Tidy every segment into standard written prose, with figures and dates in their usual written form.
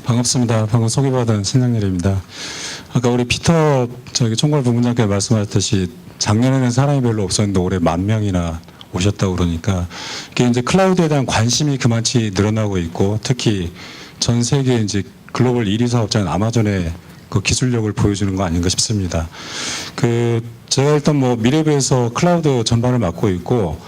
반갑습니다. 방금 소개받은 신장렬입니다. 아까 우리 피터 총괄 부문장께서 말씀하셨듯이 작년에는 사람이 별로 없었는데 올해 10,000명이나 오셨다고 그러니까 이게 이제 클라우드에 대한 관심이 그만치 늘어나고 있고 특히 전 세계 이제 글로벌 1위 사업자인 아마존의 그 기술력을 보여주는 거 아닌가 싶습니다. 제가 일단 뭐 미래부에서 클라우드 전반을 맡고 있고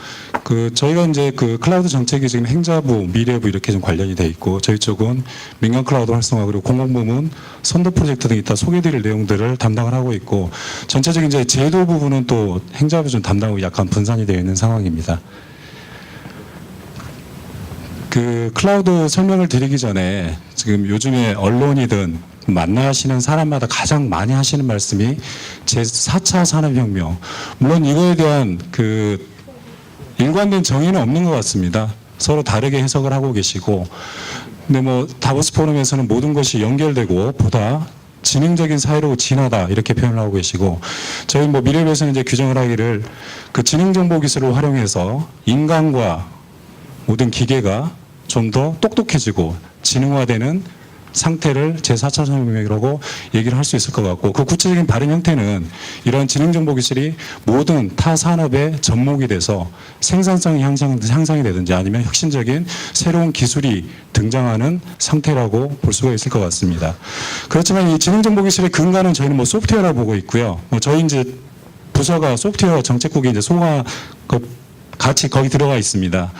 저희가 이제 클라우드 정책이 지금 행자부, 미래부 이렇게 좀 관련이 돼 있고 저희 쪽은 민간 클라우드 활성화 그리고 공공부문 선도 프로젝트 등 이따 소개드릴 내용들을 담당을 하고 있고 전체적인 이제 제도 부분은 또 행자부 좀 담당하고 약간 분산이 되어 있는 상황입니다. 클라우드 설명을 드리기 전에 지금 요즘에 언론이든 만나시는 사람마다 가장 많이 하시는 말씀이 제4차 산업혁명. 물론 이거에 대한 일관된 정의는 없는 것 같습니다. 서로 다르게 해석을 하고 계시고. 근데 뭐 다보스 포럼에서는 모든 것이 연결되고 보다 지능적인 사회로 진화다 이렇게 표현을 하고 계시고 저희 뭐 미래부에서는 이제 규정을 하기를 지능정보기술을 활용해서 인간과 모든 기계가 좀 더 똑똑해지고 지능화되는 상태를 제4차 산업혁명이라고 얘기를 할 수 있을 것 같고 그 구체적인 발현 형태는 이런 지능정보기술이 모든 타 산업의 접목이 돼서 생산성이 향상이 되든지 아니면 혁신적인 새로운 기술이 등장하는 상태라고 볼 수가 있을 것 같습니다. 그렇지만 이 지능정보기술의 근간은 저희는 뭐 소프트웨어라고 보고 있고요. 저희 이제 부서가 소프트웨어 정책국이 이제 소가 같이 거기 들어가 있습니다.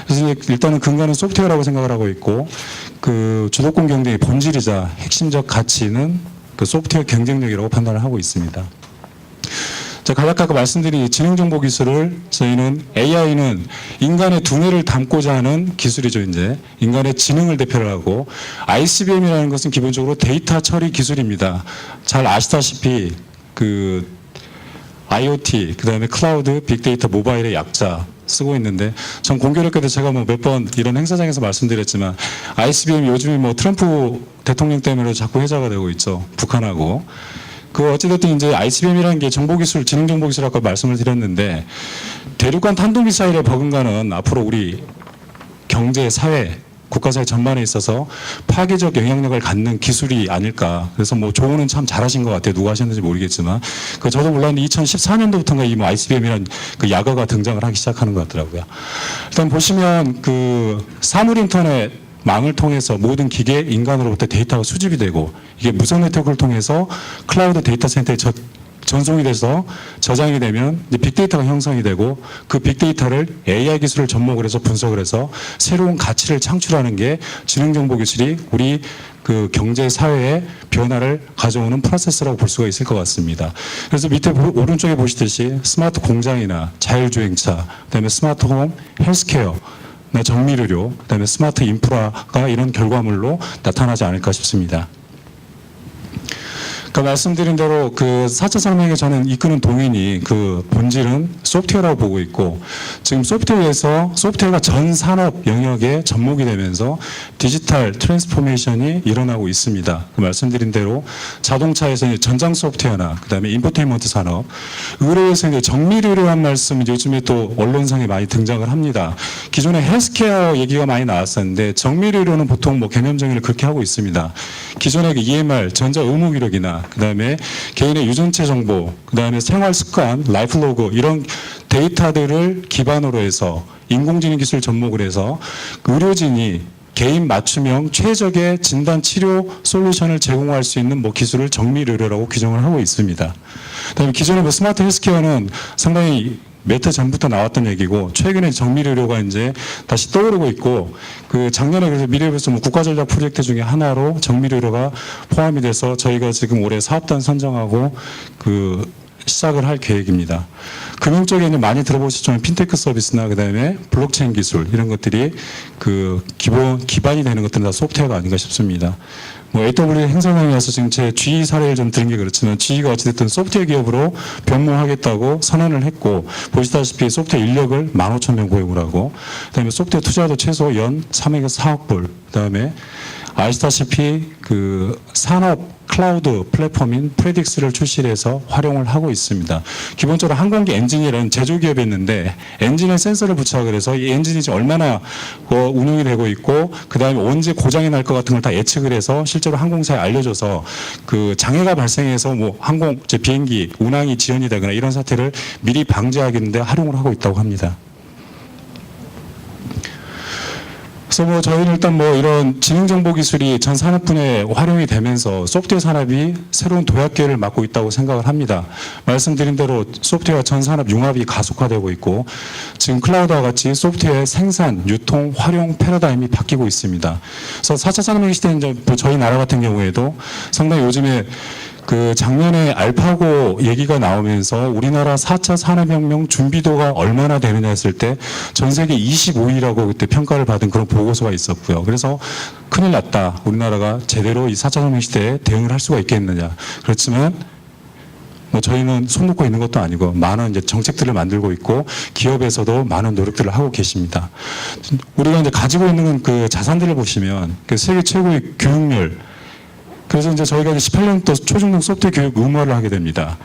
그래서 일단은 근간은 소프트웨어라고 생각을 하고 있고 주도권 경쟁의 본질이자 핵심적 가치는 소프트웨어 경쟁력이라고 판단을 하고 있습니다. 제가 아까 말씀드린 지능정보기술을 저희는 AI는 인간의 두뇌를 담고자 하는 기술이죠. 이제 인간의 지능을 대표를 하고 ICBM이라는 것은 기본적으로 데이터 처리 기술입니다. 잘 아시다시피 IoT, 그다음에 클라우드, 빅데이터, 모바일의 약자 쓰고 있는데 전 공교롭게도 제가 뭐 몇 번 이런 행사장에서 말씀드렸지만 ICBM 요즘에 뭐 트럼프 대통령 때문에 자꾸 회자가 되고 있죠. 북한하고. 어찌됐든 이제 ICBM이라는 게 정보기술, 지능정보기술 아까 말씀을 드렸는데 대륙간 탄도미사일의 버금가는 앞으로 우리 경제, 사회, 국가사회 전반에 있어서 파괴적 영향력을 갖는 기술이 아닐까. 그래서 뭐 조언은 참 잘하신 것 같아요. 누가 하셨는지 모르겠지만. 저도 몰랐는데 2014년도부터인가 이 ICBM이라는 약어가 등장을 하기 시작하는 것 같더라고요. 일단 보시면 사물 인터넷 망을 통해서 모든 기계, 인간으로부터 데이터가 수집이 되고 이게 무선 네트워크를 통해서 클라우드 데이터 센터에 전송이 돼서 저장이 되면 이제 빅데이터가 형성이 되고 그 빅데이터를 AI 기술을 접목을 해서 분석을 해서 새로운 가치를 창출하는 게 지능정보기술이 우리 경제 사회의 변화를 가져오는 프로세스라고 볼 수가 있을 것 같습니다. 그래서 밑에 오른쪽에 보시듯이 스마트 공장이나 자율주행차, 그다음에 스마트 홈, 헬스케어, 정밀의료, 그다음에 스마트 인프라가 이런 결과물로 나타나지 않을까 싶습니다. 말씀드린 대로 4차 산업혁명에 저는 이끄는 동인이 본질은 소프트웨어라고 보고 있고 지금 소프트웨어가 전 산업 영역에 접목이 되면서 디지털 트랜스포메이션이 일어나고 있습니다. 말씀드린 대로 자동차에서 전장 소프트웨어나 그다음에 인포테인먼트 산업, 의료에서 이제 정밀의료란 말씀 요즘에 또 언론상에 많이 등장을 합니다. 기존에 헬스케어 얘기가 많이 나왔었는데 정밀의료는 보통 뭐 개념 정의를 그렇게 하고 있습니다. 기존의 EMR 전자 의무 기록이나 그다음에 개인의 유전체 정보, 그다음에 생활 습관, 라이프 로그 이런 데이터들을 기반으로 해서 인공지능 기술 접목을 해서 의료진이 개인 맞춤형 최적의 진단 치료 솔루션을 제공할 수 있는 기술을 정밀의료라고 규정을 하고 있습니다. 그다음에 기존의 스마트 헬스케어는 상당히 몇 해 전부터 나왔던 얘기고 최근에 정밀의료가 이제 다시 떠오르고 있고 작년에 그래서 미래부에서 국가전략 프로젝트 중에 하나로 정밀의료가 포함이 돼서 저희가 지금 올해 사업단 선정하고 시작을 할 계획입니다. 금융 쪽에 많이 들어보시죠. 핀테크 서비스나 그다음에 블록체인 기술 이런 것들이 기반이 되는 것들은 다 소프트웨어가 아닌가 싶습니다. AWS 행사장에 와서 지금 제 GE 사례를 좀 드린 게 그렇지만 GE가 어찌됐든 소프트웨어 기업으로 변모하겠다고 선언을 했고 보시다시피 소프트웨어 인력을 15,000명 고용을 하고 그다음에 소프트웨어 투자도 최소 연 3억에서 4억 불 그다음에 아시다시피 그 산업 클라우드 플랫폼인 프레딕스를 출시해서 활용을 하고 있습니다. 기본적으로 항공기 엔진이라는 제조기업이었는데 엔진에 센서를 부착을 해서 이 엔진이 이제 얼마나 운용이 되고 있고 그다음에 언제 고장이 날 것 같은 걸 다 예측을 해서 실제로 항공사에 알려줘서 그 장애가 발생해서 뭐 비행기 운항이 지연이 되거나 이런 사태를 미리 방지하겠는데 활용을 하고 있다고 합니다. 그래서 뭐 저희는 일단 뭐 이런 지능정보 기술이 전 산업분야에 활용이 되면서 소프트웨어 산업이 새로운 도약기회를 맞고 있다고 생각을 합니다. 말씀드린 대로 소프트웨어 전 산업 융합이 가속화되고 있고 지금 클라우드와 같이 소프트웨어의 생산, 유통, 활용 패러다임이 바뀌고 있습니다. 그래서 4차 산업혁명 시대는 저희 나라 같은 경우에도 상당히 요즘에 그 작년에 알파고 얘기가 나오면서 우리나라 4차 산업혁명 준비도가 얼마나 되느냐 했을 때 전 세계 25위라고 그때 평가를 받은 그런 보고서가 있었고요. 그래서 큰일 났다. 우리나라가 제대로 이 4차 산업혁명 시대에 대응을 할 수가 있겠느냐. 그렇지만 뭐 저희는 손 놓고 있는 것도 아니고 많은 이제 정책들을 만들고 있고 기업에서도 많은 노력들을 하고 계십니다. 우리가 이제 가지고 있는 그 자산들을 보시면 그 세계 최고의 교육률 그래서 이제 저희가 18년부터 초중등 소프트웨어 교육 의무화를 하게 됩니다.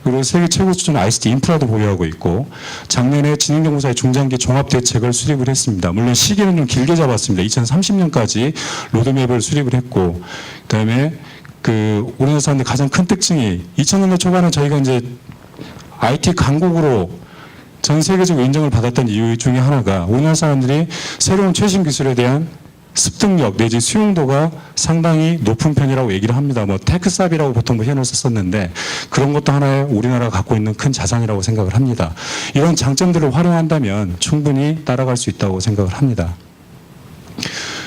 그리고 세계 최고 수준의 ICT 인프라도 보유하고 있고 작년에 지능정보사의 중장기 종합대책을 수립을 했습니다. 물론 시기는 좀 길게 잡았습니다. 2030년까지 로드맵을 수립을 했고 그다음에 그 우리나라 사람들 가장 큰 특징이 2000년대 초반에 저희가 이제 IT 강국으로 전 세계적으로 인정을 받았던 이유 중에 하나가 우리나라 사람들이 새로운 최신 기술에 대한 습득력 내지 수용도가 상당히 높은 편이라고 얘기를 합니다. 뭐 테크삽이라고 보통 표현을 썼었는데 그런 것도 하나의 우리나라가 갖고 있는 큰 자산이라고 생각을 합니다. 이런 장점들을 활용한다면 충분히 따라갈 수 있다고 생각을 합니다.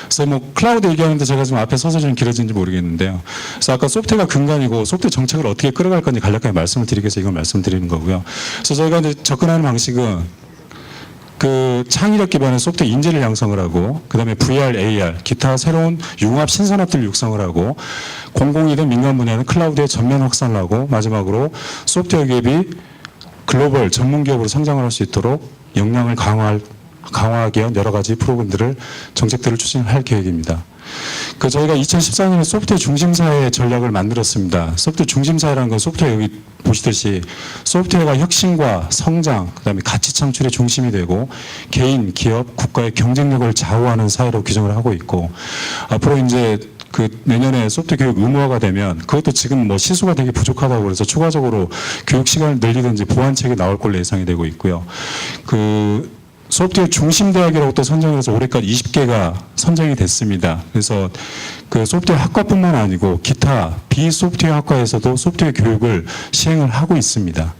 그래서 뭐 클라우드 얘기하는데 제가 지금 앞에 서서 좀 길어진지 모르겠는데요. 그래서 아까 소프트웨어가 근간이고 소프트웨어 정책을 어떻게 끌어갈 건지 간략하게 말씀을 드리기 위해서 이걸 말씀드리는 거고요. 그래서 저희가 이제 접근하는 방식은 그 창의력 기반의 소프트웨어 인재를 양성을 하고 그다음에 VR, AR, 기타 새로운 융합 신산업들을 육성을 하고 공공이든 민간 분야는 클라우드의 전면 확산을 하고 마지막으로 소프트웨어 기업이 글로벌 전문 기업으로 성장을 할 수 있도록 역량을 강화하기 위한 여러 가지 프로그램들을 정책들을 추진할 계획입니다. 그 저희가 2014년에 소프트웨어 중심사회 전략을 만들었습니다. 소프트웨어 중심사회라는 건 소프트웨어 여기 보시듯이 소프트웨어가 혁신과 성장, 그다음에 가치 창출의 중심이 되고 개인, 기업, 국가의 경쟁력을 좌우하는 사회로 규정을 하고 있고 앞으로 이제 그 내년에 소프트웨어 교육 의무화가 되면 그것도 지금 뭐 시수가 되게 부족하다고 그래서 추가적으로 교육 시간을 늘리든지 보완책이 나올 걸로 예상이 되고 있고요. 그 소프트웨어 중심대학이라고 또 선정을 해서 올해까지 20개가 선정이 됐습니다. 그래서 그 소프트웨어 학과뿐만 아니고 기타 비소프트웨어 학과에서도 소프트웨어 교육을 시행을 하고 있습니다.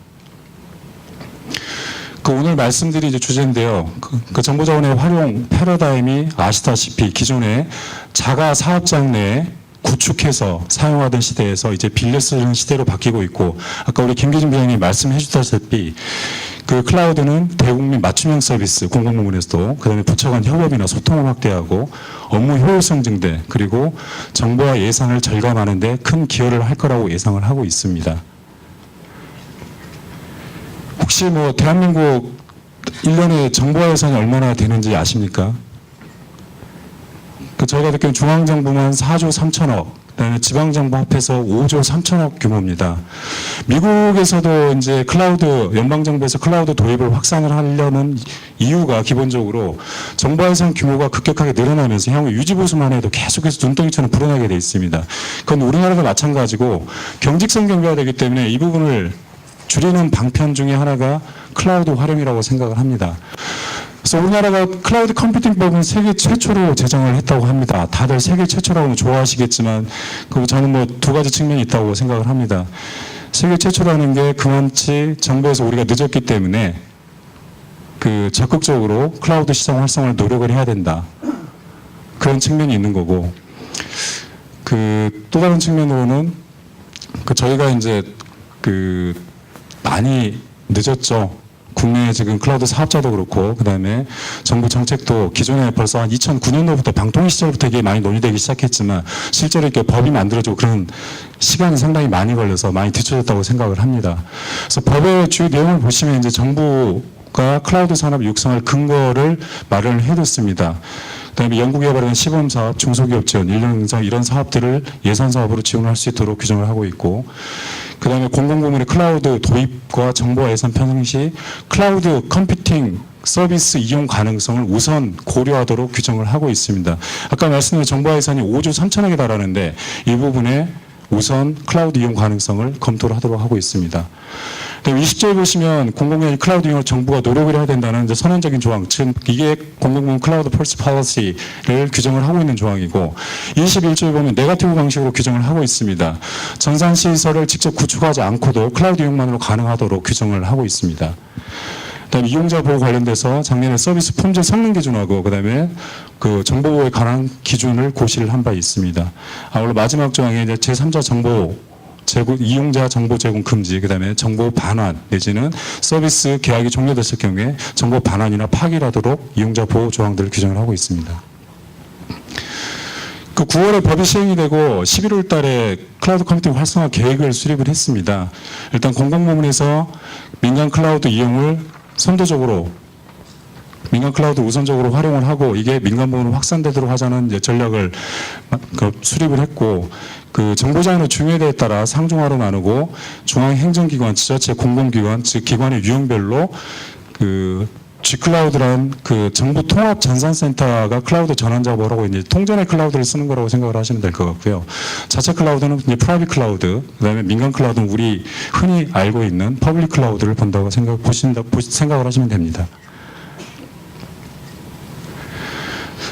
그 오늘 말씀드린 이제 주제인데요. 그 정보자원의 활용 패러다임이 아시다시피 기존의 자가 사업장 내에 구축해서 사용하던 시대에서 이제 빌려 쓰는 시대로 바뀌고 있고 아까 우리 김기준 부장님이 말씀해 주셨다시피 그 클라우드는 대국민 맞춤형 서비스 공공부문에서도 그다음에 부처 간 협업이나 소통을 확대하고 업무 효율성 증대 그리고 정보와 예산을 절감하는 데 큰 기여를 할 거라고 예상을 하고 있습니다. 혹시 뭐 대한민국 1년에 정보화 예산이 얼마나 되는지 아십니까? 저희가 듣기로는 중앙정부만 4조 3천억, 그다음에 지방정부 합해서 5조 3천억 규모입니다. 미국에서도 이제 클라우드, 연방정부에서 클라우드 도입을 확산을 하려는 이유가 기본적으로 정보 예산 규모가 급격하게 늘어나면서 향후 유지보수만 해도 계속해서 눈덩이처럼 불어나게 돼 있습니다. 그건 우리나라도 마찬가지고 경직성 경비가 되기 때문에 이 부분을 줄이는 방편 중에 하나가 클라우드 활용이라고 생각을 합니다. 그래서 우리나라가 클라우드 컴퓨팅법은 세계 최초로 제정을 했다고 합니다. 다들 세계 최초라고 좋아하시겠지만 저는 뭐 두 가지 측면이 있다고 생각을 합니다. 세계 최초라는 게 그만치 정부에서 우리가 늦었기 때문에 그 적극적으로 클라우드 시장 활성화를 노력을 해야 된다. 그런 측면이 있는 거고 그 또 다른 측면으로는 그 저희가 이제 그 많이 늦었죠. 국내 지금 클라우드 사업자도 그렇고 그다음에 정부 정책도 기존에 벌써 한 2009년도부터 방통위 시절부터 이게 많이 논의되기 시작했지만 실제로 이렇게 법이 만들어지고 그런 시간이 상당히 많이 걸려서 많이 뒤쳐졌다고 생각을 합니다. 그래서 법의 주요 내용을 보시면 이제 정부가 클라우드 산업 육성할 근거를 마련을 해뒀습니다. 그다음에 연구개발은 시범사업, 중소기업 지원, 이런 사업들을 예산 사업으로 지원할 수 있도록 규정을 하고 있고, 그다음에 공공부문의 클라우드 도입과 정보화 예산 편성 시 클라우드 컴퓨팅 서비스 이용 가능성을 우선 고려하도록 규정을 하고 있습니다. 아까 말씀드린 정보화 예산이 5조 3천억에 달하는데 이 부분에 우선 클라우드 이용 가능성을 검토를 하도록 하고 있습니다. 20조에 보시면 공공기관 클라우드 이용을 정부가 노력을 해야 된다는 이제 선언적인 조항, 즉 이게 공공부문 클라우드 펄스 팔러시를 규정을 하고 있는 조항이고, 21조에 보면 네거티브 방식으로 규정을 하고 있습니다. 전산 시설을 직접 구축하지 않고도 클라우드 이용만으로 가능하도록 규정을 하고 있습니다. 그다음에 이용자 보호 관련돼서 작년에 서비스 품질 성능 기준하고 그다음에 그 정보 보호에 관한 기준을 고시를 한 바 있습니다. 아울러 마지막 조항에 이제 제3자 정보 제공, 이용자 정보 제공 금지, 그다음에 정보 반환 내지는 서비스 계약이 종료됐을 경우에 정보 반환이나 파기를 하도록 이용자 보호 조항들을 규정을 하고 있습니다. 그 9월에 법이 시행이 되고 11월 달에 클라우드 컴퓨팅 활성화 계획을 수립을 했습니다. 일단 공공부문에서 민간 클라우드 이용을 선도적으로 민간 클라우드 우선적으로 활용을 하고 이게 민간 부문으로 확산되도록 하자는 이제 전략을 수립을 했고, 그 정보자원의 중요도에 따라 상중하로 나누고 중앙행정기관, 지자체, 공공기관, 즉 기관의 유형별로 그 G클라우드란 그 정부 통합 전산센터가 클라우드 전환 작업을 하고 이제 통전의 클라우드를 쓰는 거라고 생각을 하시면 될 것 같고요. 자체 클라우드는 이제 프라이빗 클라우드, 그다음에 민간 클라우드는 우리 흔히 알고 있는 퍼블릭 클라우드를 본다고 생각을 하시면 됩니다.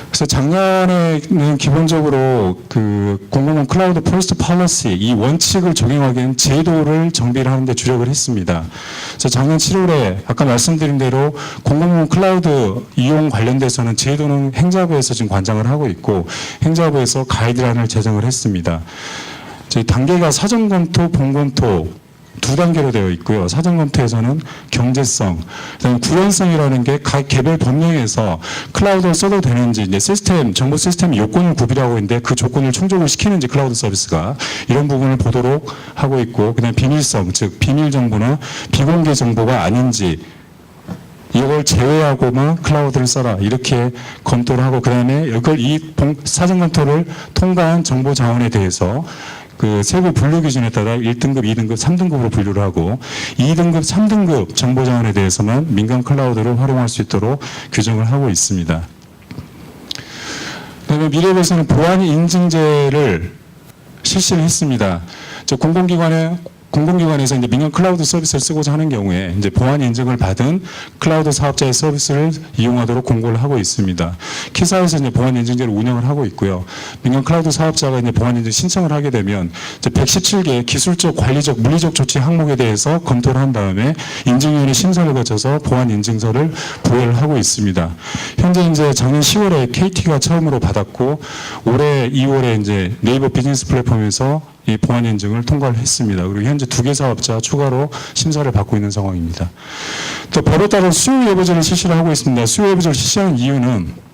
그래서 작년에는 기본적으로 그 공공부문 클라우드 퍼스트 팔러시 이 원칙을 적용하기 위한 제도를 정비를 하는 데 주력을 했습니다. 그래서 작년 7월에 아까 말씀드린 대로 공공부문 클라우드 이용 관련돼서는 제도는 행자부에서 지금 관장을 하고 있고 행자부에서 가이드라인을 제정을 했습니다. 저희 단계가 사전검토, 본검토 두 단계로 되어 있고요. 사전검토에서는 경제성, 그다음에 구현성이라는 게 각 개별 법령에서 클라우드를 써도 되는지, 이제 시스템, 정보 시스템 요건을 구비하고 있는데 그 조건을 충족을 시키는지 클라우드 서비스가 이런 부분을 보도록 하고 있고, 그다음에 비밀성, 즉 비밀 정보나 비공개 정보가 아닌지 이걸 제외하고만 클라우드를 써라 이렇게 검토를 하고, 그다음에 이걸 이 사전검토를 통과한 정보 자원에 대해서 그 세부 분류 기준에 따라 1등급, 2등급, 3등급으로 분류를 하고 2등급, 3등급 정보 자원에 대해서만 민간 클라우드를 활용할 수 있도록 규정을 하고 있습니다. 그다음에 미래에서는 보안 인증제를 실시를 했습니다. 공공기관에서 이제 민간 클라우드 서비스를 쓰고자 하는 경우에 이제 보안 인증을 받은 클라우드 사업자의 서비스를 이용하도록 공고를 하고 있습니다. 키사에서 이제 보안 인증제를 운영을 하고 있고요. 민간 클라우드 사업자가 이제 보안 인증 신청을 하게 되면 이제 117개 기술적, 관리적, 물리적 조치 항목에 대해서 검토를 한 다음에 인증위원회 심사를 거쳐서 보안 인증서를 부여를 하고 있습니다. 현재 이제 작년 10월에 KT가 처음으로 받았고 올해 2월에 이제 네이버 비즈니스 플랫폼에서 이 보안 인증을 통과를 했습니다. 그리고 현재 2개 사업자 추가로 심사를 받고 있는 상황입니다. 또 법에 따라 수요 예보제를 실시를 하고 있습니다. 수요 예보제를 실시하는 이유는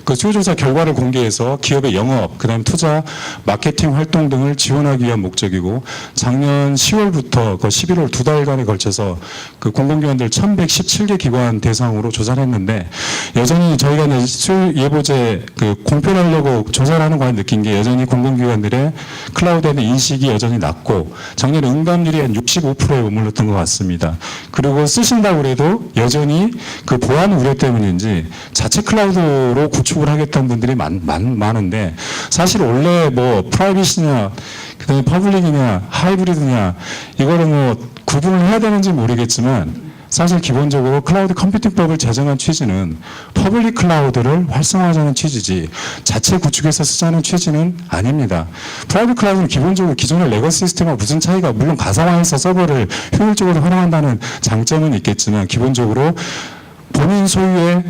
그 수요조사 결과를 공개해서 기업의 영업, 그다음 투자, 마케팅 활동 등을 지원하기 위한 목적이고, 작년 10월부터 그 11월 2달간에 걸쳐서 그 공공기관들 1117개 기관 대상으로 조사를 했는데, 여전히 저희가 이제 수요 예보제 그 공표하려고 조사를 하는 거에 느낀 게 여전히 공공기관들의 클라우드에 대한 인식이 여전히 낮고, 작년 응답률이 한 65%에 머물렀던 것 같습니다. 그리고 쓰신다고 해도 여전히 그 보안 우려 때문인지 자체 클라우드로 구축을 하겠다는 분들이 많은데, 사실 원래 뭐 프라이빗이냐 그다음에 퍼블릭이냐 하이브리드냐 이거를 뭐 구분을 해야 되는지 모르겠지만, 사실 기본적으로 클라우드 컴퓨팅법을 제정한 취지는 퍼블릭 클라우드를 활성화하자는 취지지 자체 구축해서 쓰자는 취지는 아닙니다. 프라이빗 클라우드는 기본적으로 기존의 레거시 시스템과 무슨 차이가, 물론 가상화해서 서버를 효율적으로 활용한다는 장점은 있겠지만 기본적으로 본인 소유의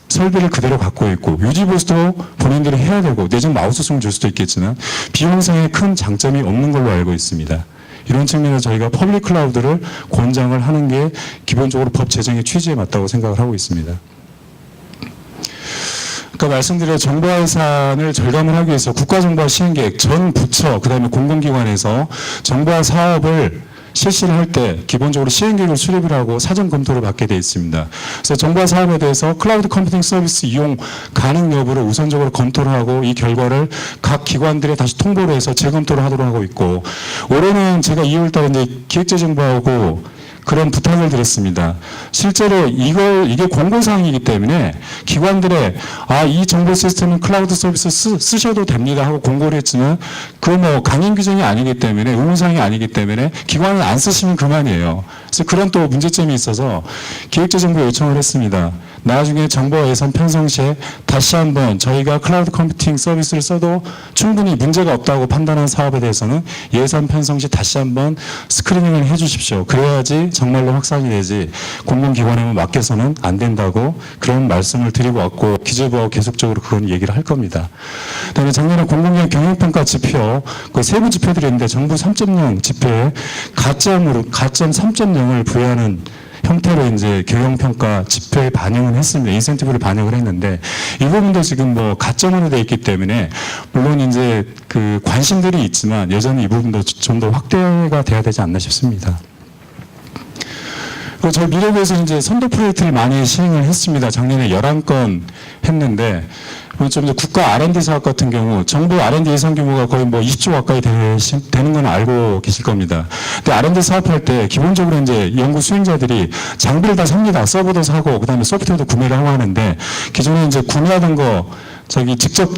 설비를 그대로 갖고 있고 유지 보수도 본인들이 해야 되고 내지는 아웃소싱을 줄 수도 있겠지만 비용상의 큰 장점이 없는 걸로 알고 있습니다. 이런 측면에서 저희가 퍼블릭 클라우드를 권장을 하는 게 기본적으로 법 제정의 취지에 맞다고 생각을 하고 있습니다. 아까 말씀드린 정보화 예산을 절감을 하기 위해서 국가정보화 시행계획 전 부처 그다음에 공공기관에서 정보화 사업을 실시를 할 때 기본적으로 시행계획을 수립을 하고 사전 검토를 받게 되어 있습니다. 그래서 정부와 사업에 대해서 클라우드 컴퓨팅 서비스 이용 가능 여부를 우선적으로 검토를 하고 이 결과를 각 기관들에 다시 통보를 해서 재검토를 하도록 하고 있고, 올해는 제가 2월달에 이제 기획재정부하고 그런 부탁을 드렸습니다. 실제로 이게 공고사항이기 때문에 기관들의 이 정보 시스템은 클라우드 서비스 쓰셔도 됩니다 하고 공고를 했지만 그 뭐 강행 규정이 아니기 때문에 의무사항이 아니기 때문에 기관을 안 쓰시면 그만이에요. 그래서 그런 또 문제점이 있어서 기획재정부에 요청을 했습니다. 나중에 정부와 예산 편성 시에 다시 한번 저희가 클라우드 컴퓨팅 서비스를 써도 충분히 문제가 없다고 판단한 사업에 대해서는 예산 편성 시 다시 한번 스크리닝을 해 주십시오. 그래야지 정말로 확산이 되지 공공기관에만 맡겨서는 안 된다고 그런 말씀을 드리고 왔고, 기재부하고 계속적으로 그런 얘기를 할 겁니다. 그다음에 작년에 공공기관 경영평가 지표 그 세부 지표들이 있는데 정부 3.0 지표에 가점 3.0을 부여하는 형태로 이제 경영평가 지표에 반영을 했습니다. 인센티브를 반영을 했는데 이 부분도 지금 뭐 가점으로 되어 있기 때문에 물론 이제 그 관심들이 있지만 여전히 이 부분도 좀 더 확대가 돼야 되지 않나 싶습니다. 그리고 저희 미래부에서 이제 선도 프로젝트를 많이 시행을 했습니다. 작년에 11건 했는데, 좀 이제 국가 R&D 사업 같은 경우 정부 R&D 예산 규모가 거의 뭐 20조 가까이 되는 건 알고 계실 겁니다. 근데 R&D 사업할 때 기본적으로 이제 연구 수행자들이 장비를 다 삽니다. 서버도 사고 그다음에 소프트웨어도 구매를 하고 하는데, 기존에 이제 구매하던 거 직접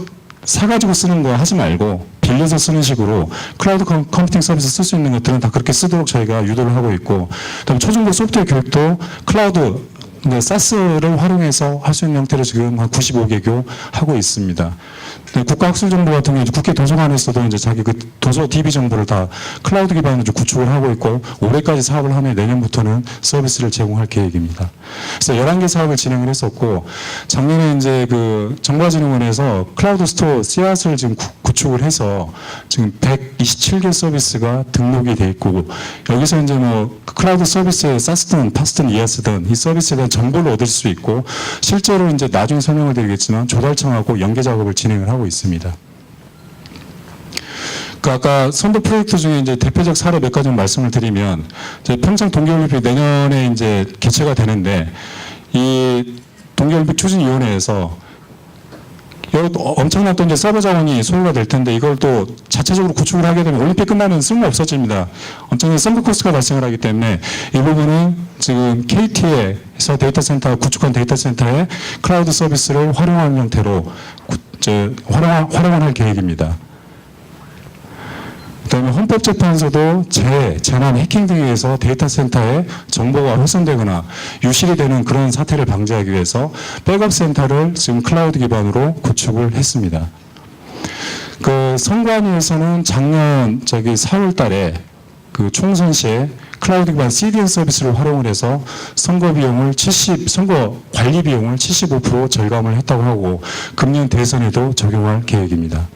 사가지고 쓰는 거 하지 말고 빌려서 쓰는 식으로 클라우드 컴퓨팅 서비스 쓸 수 있는 것들은 다 그렇게 쓰도록 저희가 유도를 하고 있고, 그다음에 초중고 소프트웨어 교육도 클라우드 사스를 활용해서 할 수 있는 형태로 지금 한 95개교 하고 있습니다. 국가학술정보 같은 경우 국회 도서관에서도 이제 자기 그 도서 DB 정보를 다 클라우드 기반으로 구축을 하고 있고, 올해까지 사업을 하면 내년부터는 서비스를 제공할 계획입니다. 그래서 11개 사업을 진행을 했었고, 작년에 이제 그 정보진흥원에서 클라우드 스토어 씨앗을 지금 구축을 해서 지금 127개 서비스가 등록이 돼 있고, 여기서 이제 뭐 클라우드 서비스의 사스든 파스든 이아스든 이 서비스에 대한 정보를 얻을 수 있고, 실제로 이제 나중에 설명을 드리겠지만 조달청하고 연계 작업을 진행을 하고 있습니다. 그 아까 선도 프로젝트 중에 이제 대표적 사례 몇 가지 말씀을 드리면, 이제 평창 동계올림픽 내년에 이제 개최가 되는데, 이 동계올림픽 추진위원회에서 엄청난 또 이제 서버 자원이 소요가 될 텐데, 이걸 또 자체적으로 구축을 하게 되면 올림픽 끝나면 쓸모 없어집니다. 엄청난 선크 코스트가 발생을 하기 때문에 이 부분은 지금 KT에서 데이터 센터 구축한 데이터 센터의 클라우드 서비스를 활용하는 형태로 활용을 할 계획입니다. 그다음에 헌법재판소도 재난 해킹 등에 의해서 데이터 센터에 정보가 훼손되거나 유실이 되는 그런 사태를 방지하기 위해서 백업 센터를 지금 클라우드 기반으로 구축을 했습니다. 그 선관위에서는 작년 4월 달에 그 총선 시에 클라우드 기반 CDN 서비스를 활용을 해서 선거 관리 비용을 75% 절감을 했다고 하고, 금년 대선에도 적용할 계획입니다.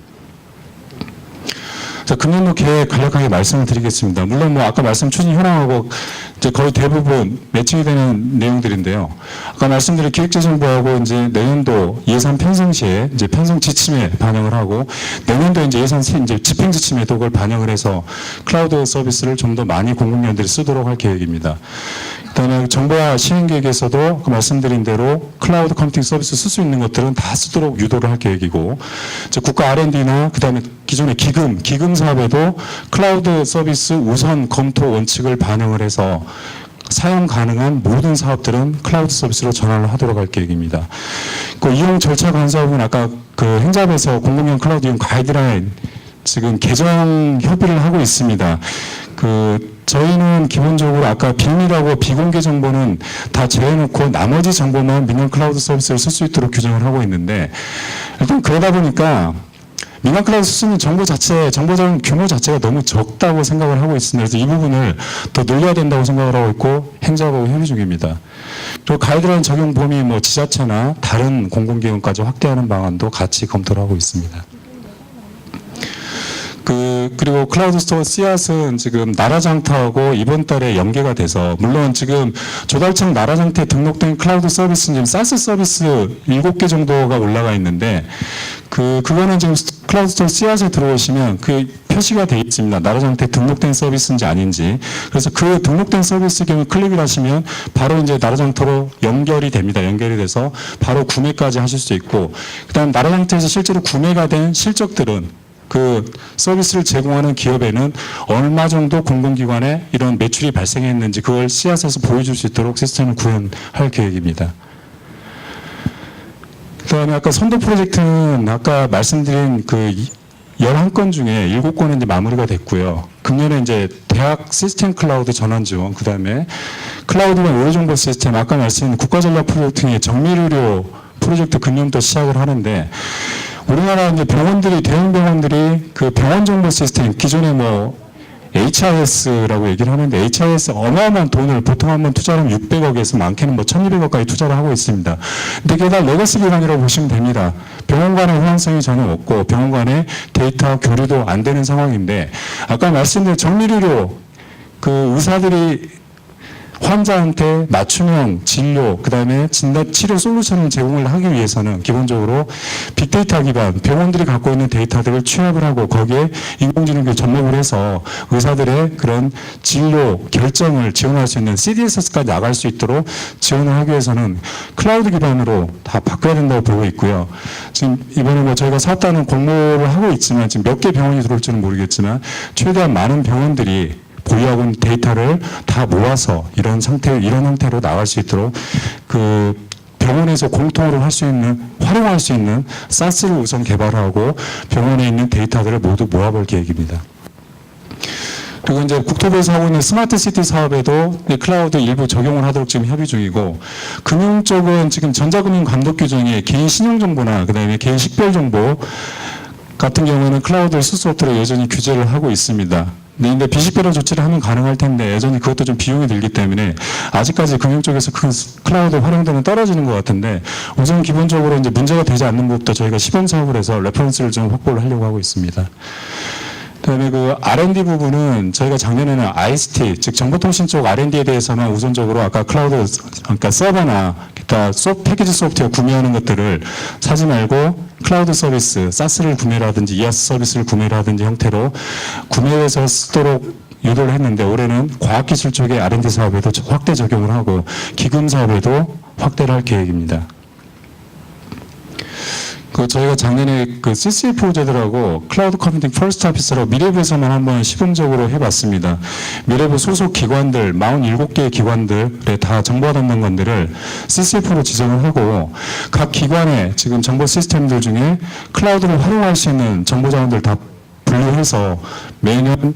자, 금년도 계획 간략하게 말씀을 드리겠습니다. 물론 뭐 아까 말씀 추진 현황하고 이제 거의 대부분 매칭이 되는 내용들인데요. 아까 말씀드린 기획재정부하고 이제 내년도 예산 편성 시에 이제 편성 지침에 반영을 하고, 내년도 이제 예산 이제 집행 지침에도 그걸 반영을 해서 클라우드 서비스를 좀 더 많이 공공기관들이 쓰도록 할 계획입니다. 그다음에 정부와 시행계획에서도 그 말씀드린 대로 클라우드 컴퓨팅 서비스 쓸 수 있는 것들은 다 쓰도록 유도를 할 계획이고, 이제 국가 R&D나 그다음에 기존의 기금 사업에도 클라우드 서비스 우선 검토 원칙을 반영을 해서 사용 가능한 모든 사업들은 클라우드 서비스로 전환을 하도록 할 계획입니다. 그 이용 절차 간사 부분 아까 그 행잡에서 공공기관 클라우드 이용 가이드라인 지금 개정 협의를 하고 있습니다. 저희는 기본적으로 아까 비밀하고 비공개 정보는 다 제외해놓고 나머지 정보만 민간 클라우드 서비스를 쓸 수 있도록 규정을 하고 있는데, 일단 그러다 보니까 민간 클라우드 쓰는 정보 자원 규모 자체가 너무 적다고 생각을 하고 있습니다. 그래서 이 부분을 더 늘려야 된다고 생각을 하고 있고 행정하고 협의 중입니다. 그리고 가이드라인 적용 범위 뭐 지자체나 다른 공공기관까지 확대하는 방안도 같이 검토를 하고 있습니다. 그리고 클라우드 스토어 씨앗은 지금 나라장터하고 이번 달에 연계가 돼서, 물론 지금 조달청 나라장터에 등록된 클라우드 서비스는 지금 사스 서비스 7개 정도가 올라가 있는데, 그거는 지금 클라우드 스토어 씨앗에 들어오시면 그 표시가 되어 있습니다. 나라장터에 등록된 서비스인지 아닌지. 그래서 그 등록된 서비스 경우 클릭을 하시면 바로 이제 나라장터로 연결이 됩니다. 연결이 돼서 바로 구매까지 하실 수 있고, 그다음 나라장터에서 실제로 구매가 된 실적들은 그 서비스를 제공하는 기업에는 얼마 정도 공공기관에 이런 매출이 발생했는지 그걸 씨앗에서 보여줄 수 있도록 시스템을 구현할 계획입니다. 그다음에 아까 선도 프로젝트는 아까 말씀드린 그 11건 중에 7건은 이제 마무리가 됐고요. 금년에 이제 대학 시스템 클라우드 전환 지원, 그다음에 클라우드와 의료정보 시스템, 아까 말씀드린 국가전략 프로젝트 중에 정밀의료 프로젝트 금년부터 시작을 하는데, 우리나라 이제 병원들이, 대형 병원들이 그 병원 정보 시스템, 기존에 뭐 HIS라고 얘기를 하는데, HIS 어마어마한 돈을 보통 한번 투자하면 600억에서 많게는 뭐 1200억까지 투자를 하고 있습니다. 근데 그게 다 레거시 기반이라고 보시면 됩니다. 병원 간의 호환성이 전혀 없고 병원 간의 데이터 교류도 안 되는 상황인데, 아까 말씀드린 정밀의료 그 의사들이 환자한테 맞춤형 진료, 그다음에 진단 치료 솔루션을 제공을 하기 위해서는 기본적으로 빅데이터 기반 병원들이 갖고 있는 데이터들을 취합을 하고 거기에 인공지능을 접목을 해서 의사들의 그런 진료 결정을 지원할 수 있는 CDSS까지 나갈 수 있도록 지원을 하기 위해서는 클라우드 기반으로 다 바꿔야 된다고 보고 있고요. 지금 이번에 뭐 저희가 사업단은 공모를 하고 있지만 지금 몇 개 병원이 들어올지는 모르겠지만 최대한 많은 병원들이 보유하고 있는 데이터를 다 모아서 이런 형태로 나갈 수 있도록 그 병원에서 공통으로 할 수 있는, 활용할 수 있는 사스를 우선 개발하고 병원에 있는 데이터들을 모두 모아볼 계획입니다. 그리고 이제 국토부에서 하고 있는 스마트 시티 사업에도 클라우드 일부 적용을 하도록 지금 협의 중이고, 금융 쪽은 지금 전자금융 감독 규정에 개인 신용 정보나 그다음에 개인 식별 정보 같은 경우는 클라우드를 쓸 수 없도록 여전히 규제를 하고 있습니다. 근데 비식별화 조치를 하면 가능할 텐데 여전히 그것도 좀 비용이 들기 때문에 아직까지 금융 쪽에서 큰 클라우드 활용도는 떨어지는 것 같은데, 우선 기본적으로 이제 문제가 되지 않는 것부터 저희가 시범 사업을 해서 레퍼런스를 좀 확보를 하려고 하고 있습니다. 그다음에 그 R&D 부분은 저희가 작년에는 ICT, 즉 정보통신 쪽 R&D에 대해서만 우선적으로 아까 클라우드, 그러니까 서버나 기타 패키지 소프트웨어 구매하는 것들을 사지 말고 클라우드 서비스, SaaS를 구매라든지 IaaS 서비스를 구매라든지 형태로 구매해서 쓰도록 유도를 했는데, 올해는 과학기술 쪽의 R&D 사업에도 확대 적용을 하고 기금 사업에도 확대를 할 계획입니다. 저희가 작년에 그 CCF 제도라고 클라우드 컴퓨팅 퍼스트 오피스라고 미래부에서만 한번 시범적으로 해봤습니다. 미래부 소속 기관들 47개의 기관들에 다 정보화 담당관들을 CCF로 지정을 하고 각 기관의 지금 정보 시스템들 중에 클라우드를 활용할 수 있는 정보 자원들 다 분류해서 매년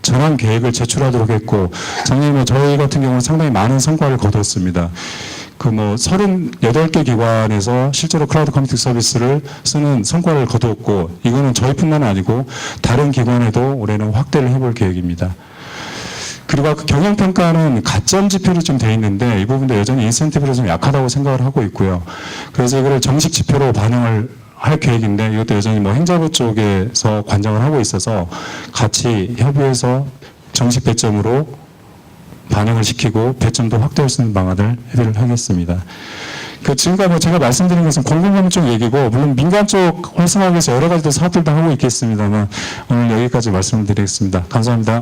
전환 계획을 제출하도록 했고, 작년에 저희 같은 경우는 상당히 많은 성과를 거뒀습니다. 38개 기관에서 실제로 클라우드 컴퓨팅 서비스를 쓰는 성과를 거두었고, 이거는 저희뿐만 아니고 다른 기관에도 올해는 확대를 해볼 계획입니다. 그리고 아까 경영평가는 가점 지표로 좀 돼 있는데 이 부분도 여전히 인센티브로 좀 약하다고 생각을 하고 있고요. 그래서 이거를 정식 지표로 반영을 할 계획인데, 이것도 여전히 뭐 행자부 쪽에서 관장을 하고 있어서 같이 협의해서 정식 배점으로 반영을 시키고 배점도 확대할 수 있는 방안을 해결을 하겠습니다. 지금까지 뭐 제가 말씀드린 것은 공공기관 쪽 얘기고, 물론 민간 쪽 활성화하기 위해서 여러 가지 사업들도 하고 있겠습니다만 오늘 여기까지 말씀을 드리겠습니다. 감사합니다.